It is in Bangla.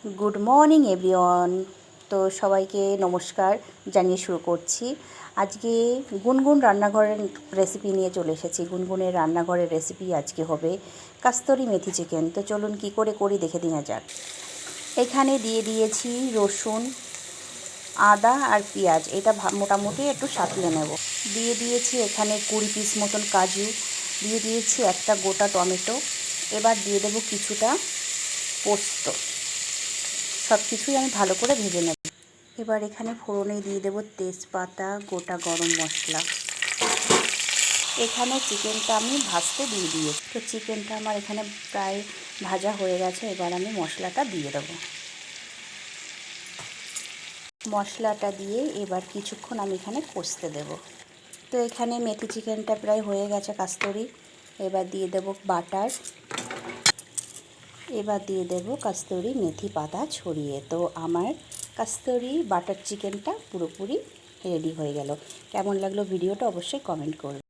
Good morning everyone. तो सबाइके नमस्कार जानिए शुरू करছি। আজকে গুনগুন রান্নাঘরের রেসিপি নিয়ে চলে এসেছি। গুনগুনের রান্নাঘরের রেসিপি আজকে হবে কাস্তরি মেথি চিকেন। তো চলুন কি করে করি দেখে নেওয়া যাক। এখানে দিয়ে দিয়েছি রসুন, আদা আর পেঁয়াজ, এটা মোটামুটি একটু সাঁতলে নেব। দিয়ে দিয়েছি এখানে 20 পিস মতন কাজু, দিয়ে দিয়েছি একটা গোটা টমেটো। এবার দিয়ে দেবো কিছুটা পোস্ত। সব কিছুই আমি ভালো করে ভেজে নেব। এবার এখানে ফোড়নে দিয়ে দেবো তেজপাতা, গোটা গরম মশলা। এখানে চিকেনটা আমি ভাজতে দিয়ে দিয়েছি। তো চিকেনটা আমার এখানে প্রায় ভাজা হয়ে গেছে। এবার আমি মশলাটা দিয়ে দেবো। মশলাটা দিয়ে এবার কিছুক্ষণ আমি এখানে কষতে দেব। তো এখানে মেথি চিকেনটা প্রায় হয়ে গেছে কাস্তরি। এবার দিয়ে দেবো বাটার। এবার দিয়ে দেব কাস্তরি মেথি পাতা ছড়িয়ে। তো আমার কাস্তরি বাটার চিকেনটা পুরোপুরি রেডি হয়ে গেল। কেমন লাগলো ভিডিওটা অবশ্যই কমেন্ট করবেন।